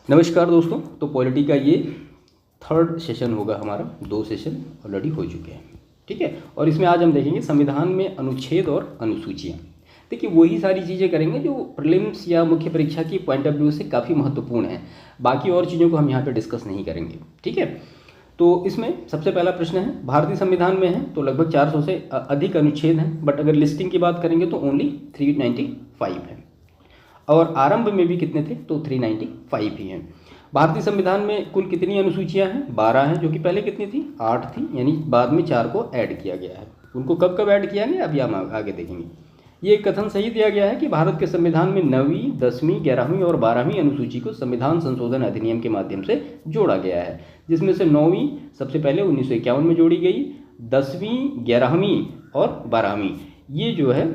नमस्कार दोस्तों। तो पॉलिटी का ये थर्ड सेशन होगा हमारा। 2 सेशन ऑलरेडी हो चुके हैं, ठीक है। और इसमें आज हम देखेंगे संविधान में अनुच्छेद और अनुसूचियाँ। देखिए वही सारी चीज़ें करेंगे जो प्रीलिम्स या मुख्य परीक्षा की पॉइंट ऑफ व्यू से काफ़ी महत्वपूर्ण है। बाकी और चीज़ों को हम यहाँ पे डिस्कस नहीं करेंगे, ठीक है। तो इसमें सबसे पहला प्रश्न है, भारतीय संविधान में है तो लगभग 400 से अधिक अनुच्छेद हैं, बट अगर लिस्टिंग की बात करेंगे तो ओनली 395 है। और आरंभ में भी कितने थे तो 395 ही हैं। भारतीय संविधान में कुल कितनी अनुसूचियां हैं? 12 हैं, जो कि पहले कितनी थी? 8 थी, यानी बाद में 4 को ऐड किया गया है। उनको कब कब ऐड किया गया अभी हम आगे देखेंगे। ये कथन सही दिया गया है कि भारत के संविधान में 9वीं, 10वीं, 11वीं और 12वीं अनुसूची को संविधान संशोधन अधिनियम के माध्यम से जोड़ा गया है, जिसमें से 9वीं सबसे पहले 1951 में जोड़ी गई, 10वीं, 11वीं और 12वीं ये जो है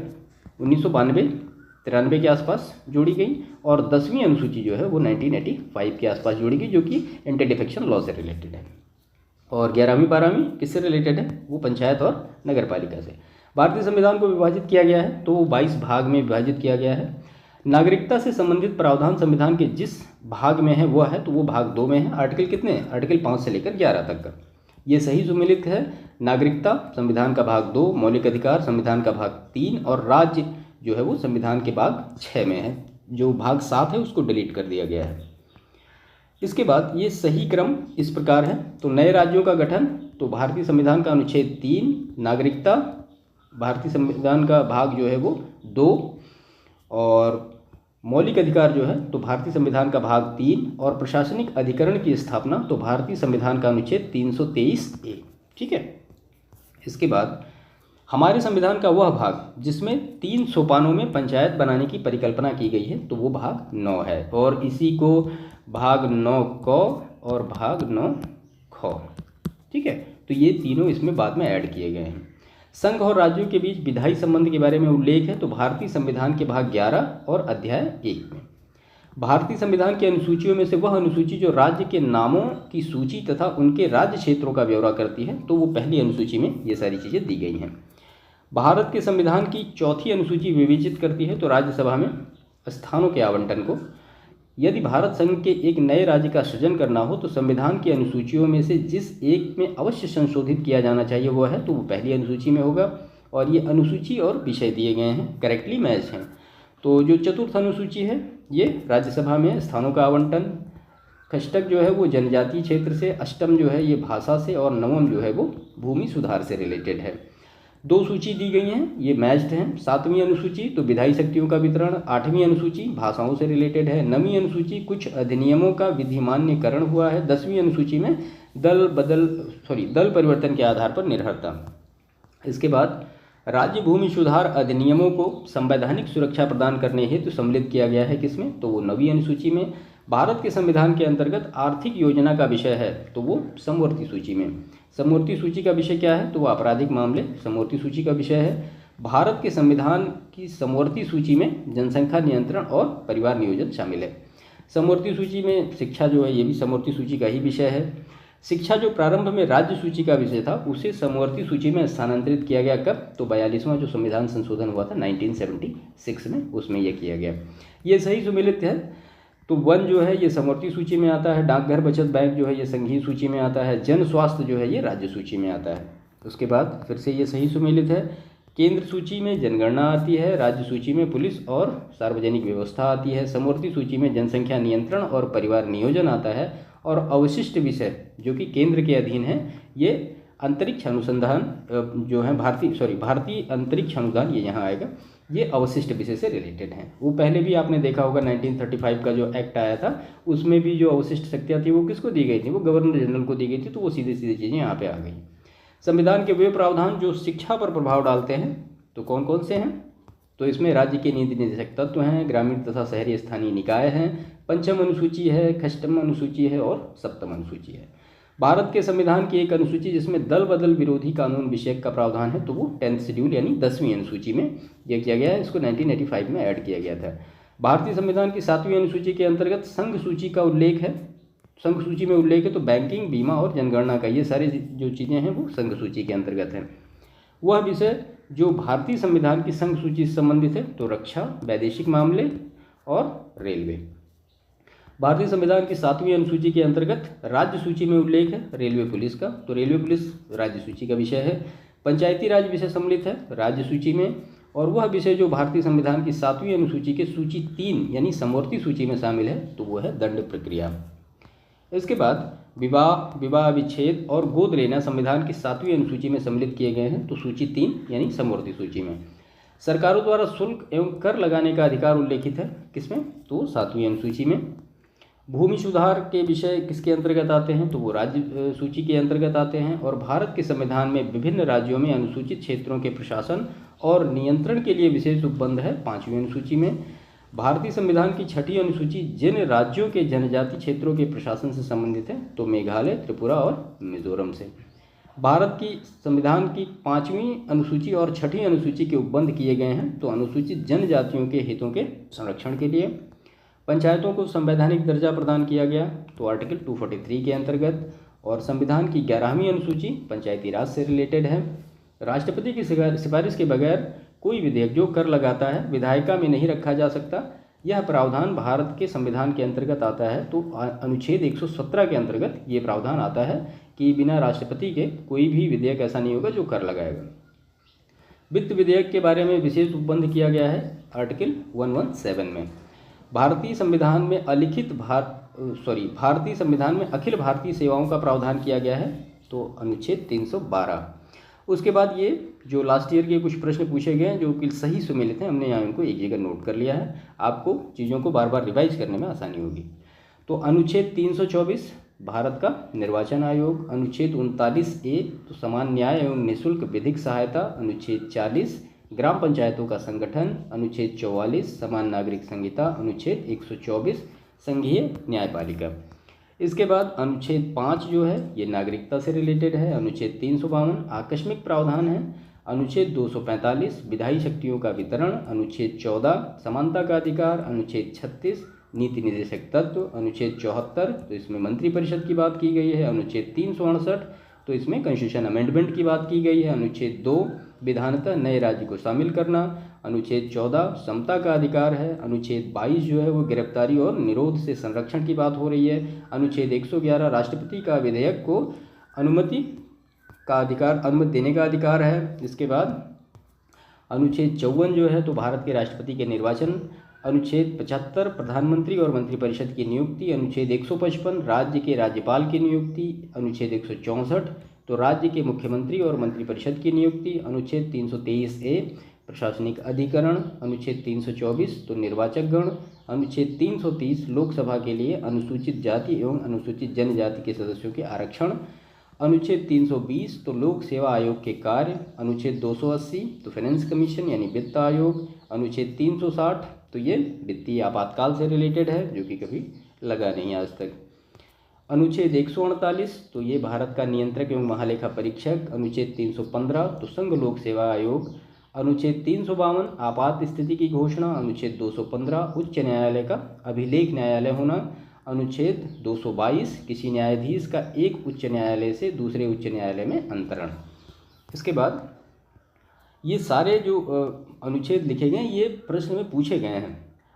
1992-93 के आसपास जोड़ी गई, और 10वीं अनुसूची जो है वो 1985 के आसपास जोड़ी गई, जो कि एंटी डिफेक्शन लॉ से रिलेटेड है। और 11वीं 12वीं किससे रिलेटेड है? वो पंचायत और नगर पालिका से। भारतीय संविधान को विभाजित किया गया है तो 22 भाग में विभाजित किया गया है। नागरिकता से संबंधित प्रावधान संविधान के जिस भाग में है वो है तो वो भाग 2 में है। आर्टिकल कितने हैं? आर्टिकल 5 से लेकर 11 तक का ये सही सुमेलित है। नागरिकता संविधान का भाग 2, मौलिक अधिकार संविधान का भाग 3 और राज्य जो है वो संविधान के भाग 6 में है। जो भाग 7 है उसको डिलीट कर दिया गया है। इसके बाद ये सही क्रम इस प्रकार है। तो नए राज्यों का गठन, तो भारतीय संविधान का अनुच्छेद 3, नागरिकता भारतीय संविधान का भाग जो है वो 2, और मौलिक अधिकार जो है तो भारतीय संविधान का भाग 3, और प्रशासनिक अधिकरण की स्थापना तो भारतीय संविधान का अनुच्छेद 323A, ठीक है। इसके बाद हमारे संविधान का वह भाग जिसमें 3 सोपानों में पंचायत बनाने की परिकल्पना की गई है तो वो भाग 9 है, और इसी को भाग 9 क और भाग 9 ख, ठीक है। तो ये तीनों इसमें बाद में ऐड किए गए हैं। संघ और राज्यों के बीच विधायी संबंध के बारे में उल्लेख है तो भारतीय संविधान के भाग 11 और अध्याय 1 में। भारतीय संविधान की अनुसूचियों में से वह अनुसूची जो राज्य के नामों की सूची तथा उनके राज्य क्षेत्रों का ब्यौरा करती है तो वो पहली अनुसूची में ये सारी चीज़ें दी गई हैं। भारत के संविधान की चौथी अनुसूची विवेचित करती है तो राज्यसभा में स्थानों के आवंटन को। यदि भारत संघ के एक नए राज्य का सृजन करना हो तो संविधान की अनुसूचियों में से जिस एक में अवश्य संशोधित किया जाना चाहिए वो है तो वो पहली अनुसूची में होगा। और ये अनुसूची और विषय दिए गए हैं, करेक्टली मैच हैं। तो जो चतुर्थ अनुसूची है ये राज्यसभा में स्थानों का आवंटन। षष्टक जो है वो जनजातीय क्षेत्र से, अष्टम जो है ये भाषा से, और नवम जो है वो भूमि सुधार से रिलेटेड है। 2 सूची दी गई हैं, ये मैच्ड हैं। 7वीं अनुसूची तो विधायी शक्तियों का वितरण। 8वीं अनुसूची भाषाओं से रिलेटेड है। 9वीं अनुसूची कुछ अधिनियमों का विधिमान्यकरण हुआ है। 10वीं अनुसूची में दल परिवर्तन के आधार पर निर्भरता। इसके बाद राज्य भूमि सुधार अधिनियमों को संवैधानिक सुरक्षा प्रदान करने हेतु सम्मिलित किया गया है किसमें? तो वो 9वीं अनुसूची में। भारत के संविधान के अंतर्गत आर्थिक योजना का विषय है तो वो समवर्ती सूची में। समवर्ती सूची का विषय क्या है? तो वो आपराधिक मामले समवर्ती सूची का विषय है। भारत के संविधान की समवर्ती सूची में जनसंख्या नियंत्रण और परिवार नियोजन शामिल है। समवर्ती सूची में शिक्षा जो है ये भी समवर्ती सूची का ही विषय है। शिक्षा जो प्रारंभ में राज्य सूची का विषय था उसे समवर्ती सूची में स्थानांतरित किया गया कब? तो 42वां जो संविधान संशोधन हुआ था 1976 में, उसमें यह किया गया। ये सही सुमेलित है। तो वन जो है ये समवर्ती सूची में आता है। डाकघर बचत बैंक जो है ये संघीय सूची में आता है। जन स्वास्थ्य जो है ये राज्य सूची में आता है। उसके बाद फिर से ये सही सुमेलित है। केंद्र सूची में जनगणना आती है, राज्य सूची में पुलिस और सार्वजनिक व्यवस्था आती है, समवर्ती सूची में जनसंख्या नियंत्रण और परिवार नियोजन आता है, और अवशिष्ट विषय जो कि केंद्र के अधीन है ये अंतरिक्ष अनुसंधान जो है भारतीय अंतरिक्ष अनुदान ये यहाँ आएगा। ये अवशिष्ट विषय से रिलेटेड हैं। वो पहले भी आपने देखा होगा 1935 का जो एक्ट आया था उसमें भी जो अवशिष्ट शक्तियाँ थी वो किसको दी गई थी? वो गवर्नर जनरल को दी गई थी। तो वो सीधी सीधी चीज़ें यहाँ पे आ गई। संविधान के वे प्रावधान जो शिक्षा पर प्रभाव डालते हैं तो कौन कौन से हैं? तो इसमें राज्य के नीति निर्देशक तत्व हैं, ग्रामीण तथा शहरी स्थानीय निकाय हैं, पंचम अनुसूची है, षष्ठम अनुसूची है और सप्तम अनुसूची है। भारत के संविधान की एक अनुसूची जिसमें दल बदल विरोधी कानून विषयक का प्रावधान है तो वो 10th शेड्यूल यानी 10वीं अनुसूची में यह किया गया है। इसको 1985 में ऐड किया गया था। भारतीय संविधान की 7वीं अनुसूची के अंतर्गत संघ सूची का उल्लेख है। संघ सूची में उल्लेख है तो बैंकिंग, बीमा और जनगणना का, ये सारी जो चीज़ें हैं वो संघ सूची के अंतर्गत हैं। वह विषय जो भारतीय संविधान की संघ सूची से संबंधित है तो रक्षा, वैदेशिक मामले और रेलवे। भारतीय संविधान की 7वीं अनुसूची के अंतर्गत राज्य सूची में उल्लेख है रेलवे पुलिस का, तो रेलवे पुलिस राज्य सूची का विषय है। पंचायती राज विषय सम्मिलित है राज्य सूची में, और वह विषय जो भारतीय संविधान की 7वीं अनुसूची के सूची 3 यानी समवर्ती सूची में शामिल है तो वो है दंड प्रक्रिया। इसके बाद विवाह, विवाह विच्छेद और गोद लेना संविधान की 7वीं अनुसूची में सम्मिलित किए गए हैं, तो सूची 3 यानी समवर्ती सूची में। सरकारों द्वारा शुल्क एवं कर लगाने का अधिकार उल्लेखित है किसमें, तो 7वीं अनुसूची में। भूमि सुधार के विषय किसके अंतर्गत आते हैं, तो वो राज्य सूची के अंतर्गत आते हैं। और भारत के संविधान में विभिन्न राज्यों में अनुसूचित क्षेत्रों के प्रशासन और नियंत्रण के लिए विशेष उपबंध है 5वीं अनुसूची में। भारतीय संविधान की 6ठी अनुसूची जिन राज्यों के जनजाति क्षेत्रों के प्रशासन से संबंधित है, तो मेघालय, त्रिपुरा और मिजोरम से। भारत की संविधान की 5वीं अनुसूची और 6ठी अनुसूची के उपबंध किए गए हैं, तो अनुसूचित जनजातियों के हितों के संरक्षण के लिए। पंचायतों को संवैधानिक दर्जा प्रदान किया गया, तो आर्टिकल 243 के अंतर्गत। और संविधान की 11वीं अनुसूची पंचायती राज से रिलेटेड है। राष्ट्रपति की सिफारिश के बगैर कोई विधेयक जो कर लगाता है विधायिका में नहीं रखा जा सकता। यह प्रावधान भारत के संविधान के अंतर्गत आता है, तो अनुच्छेद 117 के अंतर्गत ये प्रावधान आता है कि बिना राष्ट्रपति के कोई भी विधेयक ऐसा नहीं होगा जो कर लगाएगा। वित्त विधेयक के बारे में विशेष उपबंध किया गया है आर्टिकल 117 में। भारतीय संविधान में भारतीय संविधान में अखिल भारतीय सेवाओं का प्रावधान किया गया है, तो अनुच्छेद 312। उसके बाद ये जो लास्ट ईयर के कुछ प्रश्न पूछे गए हैं जो कि सही सुमेलित हैं, हमने यहाँ इनको एक जगह नोट कर लिया है, आपको चीज़ों को बार बार रिवाइज करने में आसानी होगी। तो अनुच्छेद 324 भारत का निर्वाचन आयोग, अनुच्छेद 39A तो समान न्याय एवं निःशुल्क विधिक सहायता, अनुच्छेद 40 ग्राम पंचायतों का संगठन, अनुच्छेद 44 समान नागरिक संहिता, अनुच्छेद 124 संघीय न्यायपालिका। इसके बाद अनुच्छेद 5 जो है ये नागरिकता से रिलेटेड है, अनुच्छेद 352 आकस्मिक प्रावधान है, अनुच्छेद 245 विधायी शक्तियों का वितरण, अनुच्छेद 14 समानता का अधिकार, अनुच्छेद 36 नीति निर्देशक तत्व, अनुच्छेद 74 तो इसमें मंत्रिपरिषद की बात की गई है, अनुच्छेद 368 तो इसमें कॉन्स्टिट्यूशन अमेंडमेंट की बात की गई है, अनुच्छेद 2 विधानतः नए राज्य को शामिल करना, अनुच्छेद 14 समता का अधिकार है, अनुच्छेद 22 जो है वो गिरफ्तारी और निरोध से संरक्षण की बात हो रही है, अनुच्छेद 111 राष्ट्रपति का विधेयक को अनुमति देने का अधिकार है। इसके बाद अनुच्छेद 54 जो है तो भारत के राष्ट्रपति के निर्वाचन, अनुच्छेद 75 प्रधानमंत्री और मंत्रिपरिषद की नियुक्ति, अनुच्छेद 155 राज्य के राज्यपाल की नियुक्ति, अनुच्छेद 164 तो राज्य के मुख्यमंत्री और मंत्रिपरिषद की नियुक्ति, अनुच्छेद 323A प्रशासनिक अधिकरण, अनुच्छेद 324 तो निर्वाचक गण, अनुच्छेद 330 लोकसभा के लिए अनुसूचित जाति एवं अनुसूचित जनजाति के सदस्यों के आरक्षण, अनुच्छेद 320 तो लोक सेवा आयोग के कार्य, अनुच्छेद 280 तो फाइनेंस कमीशन यानी वित्त आयोग, अनुच्छेद 360 तो ये वित्तीय आपातकाल से रिलेटेड है जो कि कभी लगा नहीं आज तक, अनुच्छेद 148 तो ये भारत का नियंत्रक एवं महालेखा परीक्षक, अनुच्छेद 315 तो संघ लोक सेवा आयोग, अनुच्छेद 352 आपात स्थिति की घोषणा, अनुच्छेद 215 उच्च न्यायालय का अभिलेख न्यायालय होना, अनुच्छेद 222 किसी न्यायाधीश का एक उच्च न्यायालय से दूसरे उच्च न्यायालय में अंतरण। इसके बाद ये सारे जो अनुच्छेद लिखे गए ये प्रश्न में पूछे गए हैं।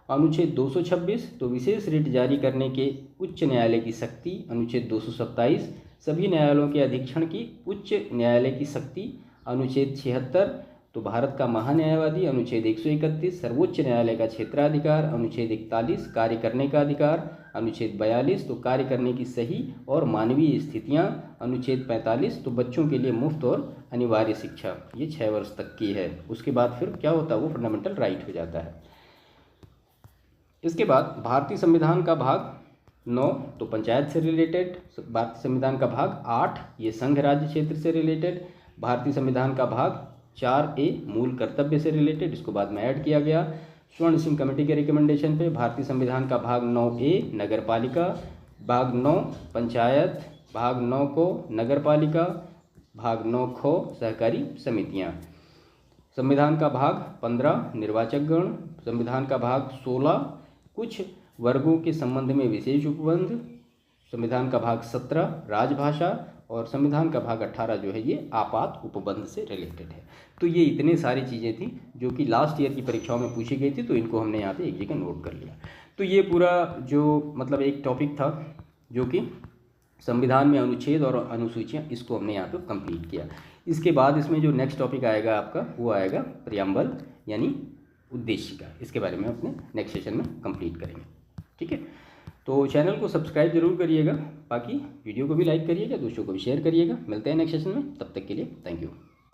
अनुच्छेद 226 तो विशेष रिट जारी करने के उच्च न्यायालय की शक्ति, अनुच्छेद 227 सभी न्यायालयों के अधीक्षण की उच्च न्यायालय की शक्ति, अनुच्छेद 76 तो भारत का महान्यायवादी, अनुच्छेद 131 सर्वोच्च न्यायालय का क्षेत्राधिकार, अनुच्छेद 41 कार्य करने का अधिकार, अनुच्छेद 42 तो कार्य करने की सही और मानवीय स्थितियां, अनुच्छेद 45 तो बच्चों के लिए मुफ्त और अनिवार्य शिक्षा, ये 6 वर्ष तक की है। उसके बाद फिर क्या होता है वो फंडामेंटल राइट हो जाता है। इसके बाद भारतीय संविधान का भाग 9 तो पंचायत से रिलेटेड, भारतीय संविधान का भाग 8 ये संघ राज्य क्षेत्र से रिलेटेड, भारतीय संविधान का भाग 4A मूल कर्तव्य से रिलेटेड, इसको बाद में ऐड किया गया स्वर्ण सिंह कमेटी के रिकमेंडेशन पे। भारतीय संविधान का भाग 9A नगर पालिका, भाग 9 पंचायत, भाग 9 को नगर पालिका, भाग 9 ख सहकारी समितियां। संविधान का भाग 15 निर्वाचक गण, संविधान का भाग 16 कुछ वर्गों के संबंध में विशेष उपबंध, संविधान का भाग 17 राजभाषा और संविधान का भाग 18 जो है ये आपात उपबंध से रिलेटेड है। तो ये इतने सारी चीज़ें थी जो कि लास्ट ईयर की परीक्षाओं में पूछी गई थी, तो इनको हमने यहाँ पे एक जगह नोट कर लिया। तो तो ये पूरा जो मतलब एक टॉपिक था जो कि संविधान में अनुच्छेद और अनुसूचियाँ, इसको हमने यहाँ पे कंप्लीट किया। इसके बाद इसमें जो नेक्स्ट टॉपिक आएगा आपका वो आएगा प्रियम्बल यानी उद्देशिका। इसके बारे में अपने नेक्स्ट सेशन में कंप्लीट करेंगे। ठीक है, तो चैनल को सब्सक्राइब जरूर करिएगा, बाकी वीडियो को भी लाइक करिएगा, दोस्तों को भी शेयर करिएगा। मिलते हैं नेक्स्ट सेशन में, तब तक के लिए थैंक यू।